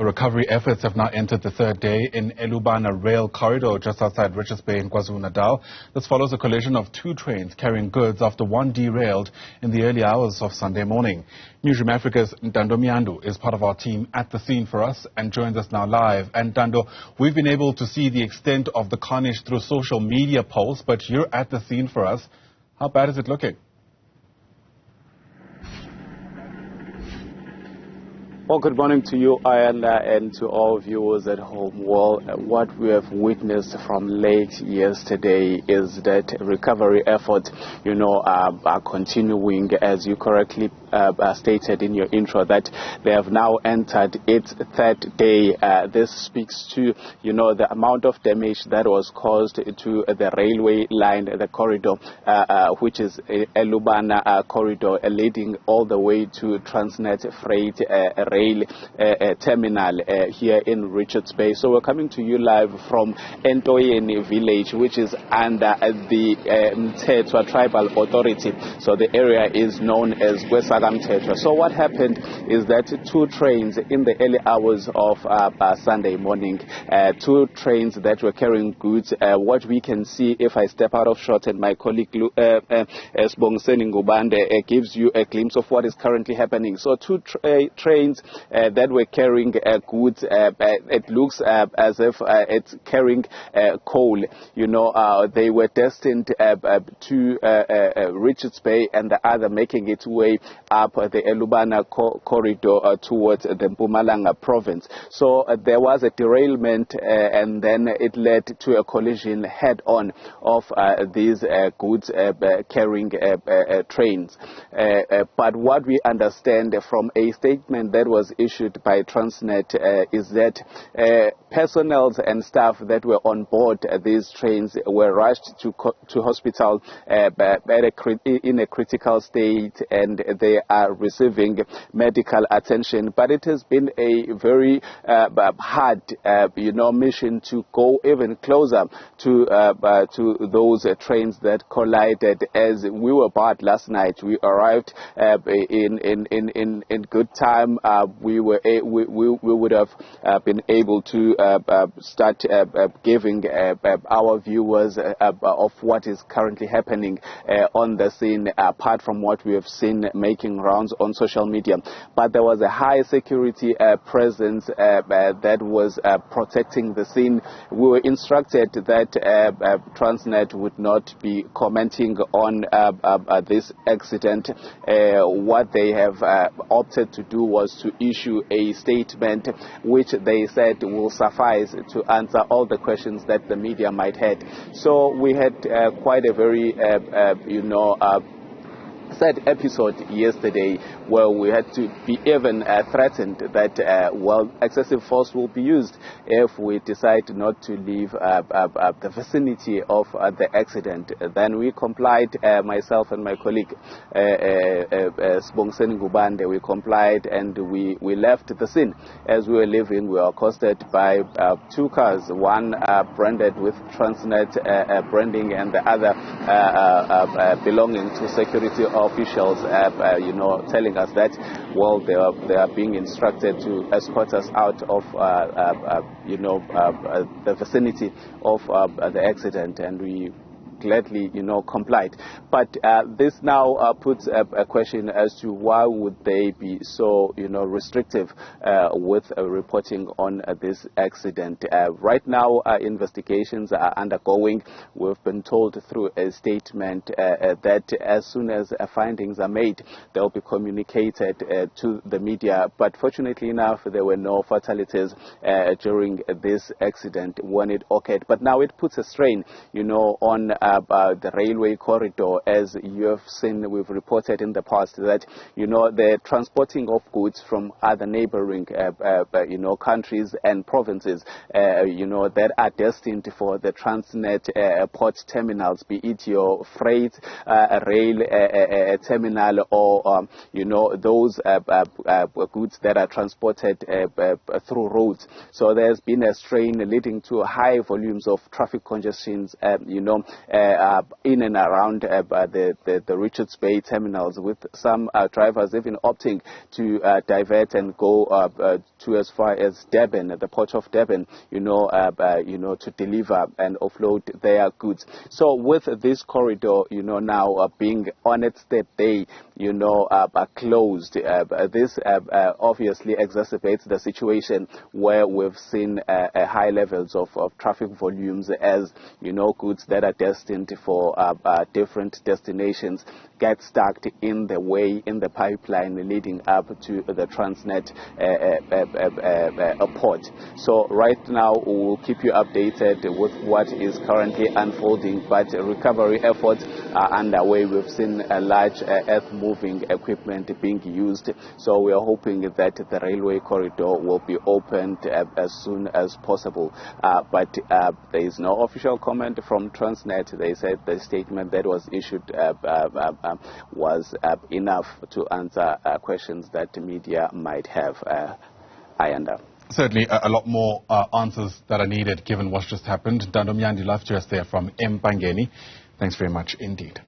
Recovery efforts have now entered the third day in Elubana Rail corridor just outside Richards Bay in KwaZulu-Natal. This follows a collision of two trains carrying goods after one derailed in the early hours of Sunday morning. Newzroom Afrika's Mnyandu is part of our team at the scene for us and joins us now live. And Ntando, we've been able to see the extent of the carnage through social media posts, but you're at the scene for us. How bad is it looking? Well, good morning to you, Ian, and to all viewers at home. Well, what we have witnessed from late yesterday is that recovery efforts, are continuing, as you correctly stated in your intro, that they have now entered its third day. This speaks to, the amount of damage that was caused to the railway line, the corridor, which is Elubana corridor, leading all the way to Transnet Freight Rail terminal here in Richards Bay. So we're coming to you live from Ntoyeni village, which is under the Mthethwa Tribal Authority. So the area is known as Kwesaka Mthethwa. So what happened is that two trains in the early hours of Sunday morning, two trains that were carrying goods, what we can see if I step out of shot and my colleague Sbongiseni Ngubande gives you a glimpse of what is currently happening. So two trains that were carrying goods, it looks as if it's carrying coal. They were destined to Richards Bay, and the other making its way up the Elubana corridor towards the Mpumalanga province. So there was a derailment, and then it led to a collision head-on of these goods carrying trains. But what we understand from a statement that was issued by Transnet is that personnel and staff that were on board these trains were rushed to hospital in a critical state, and they are receiving medical attention. But it has been a very hard, mission to go even closer to those trains that collided. As we were barred last night, we arrived in good time. We would have been able to start giving our viewers of what is currently happening on the scene, apart from what we have seen making rounds on social media. But there was a high security presence that was protecting the scene. We were instructed that Transnet would not be commenting on this accident. What they have opted to do was to issue a statement which they said will suffice to answer all the questions that the media might have. So we had quite a very, sad episode yesterday where we had to be even threatened that, excessive force will be used if we decide not to leave the vicinity of the accident. Then we complied, myself and my colleague Sbongiseni Ngubande, we complied and we left the scene. As we were leaving, we were accosted by two cars, one branded with Transnet branding and the other belonging to security officials, telling us that, they are being instructed to escort us out of, the vicinity of the accident, and we gladly, complied. But this now puts a question as to why would they be so, restrictive with reporting on this accident. Right now, investigations are undergoing. We've been told through a statement that as soon as findings are made, they'll be communicated to the media. But fortunately enough, there were no fatalities during this accident when it occurred. But now it puts a strain, on the railway corridor. As you have seen, we've reported in the past that, the transporting of goods from other neighboring, countries and provinces, that are destined for the Transnet port terminals, be it your freight rail terminal or, those goods that are transported through roads. So there's been a strain leading to high volumes of traffic congestions, in and around the Richards Bay terminals, with some drivers even opting to divert and go to as far as Durban, the port of Durban, to deliver and offload their goods. So with this corridor, now being on its third day, closed, this obviously exacerbates the situation where we've seen high levels of traffic volumes, as goods that are destined for different destinations get stuck in the pipeline leading up to the Transnet port. So right now we'll keep you updated with what is currently unfolding, but recovery efforts are underway. We've seen a large earth-moving equipment being used, so we are hoping that the railway corridor will be opened as soon as possible. But there is no official comment from Transnet. They said the statement that was issued was enough to answer questions that the media might have. Certainly a lot more answers that are needed given what's just happened. Ntando, Mnyandu, live to us there from Mpangeni. Thanks very much indeed.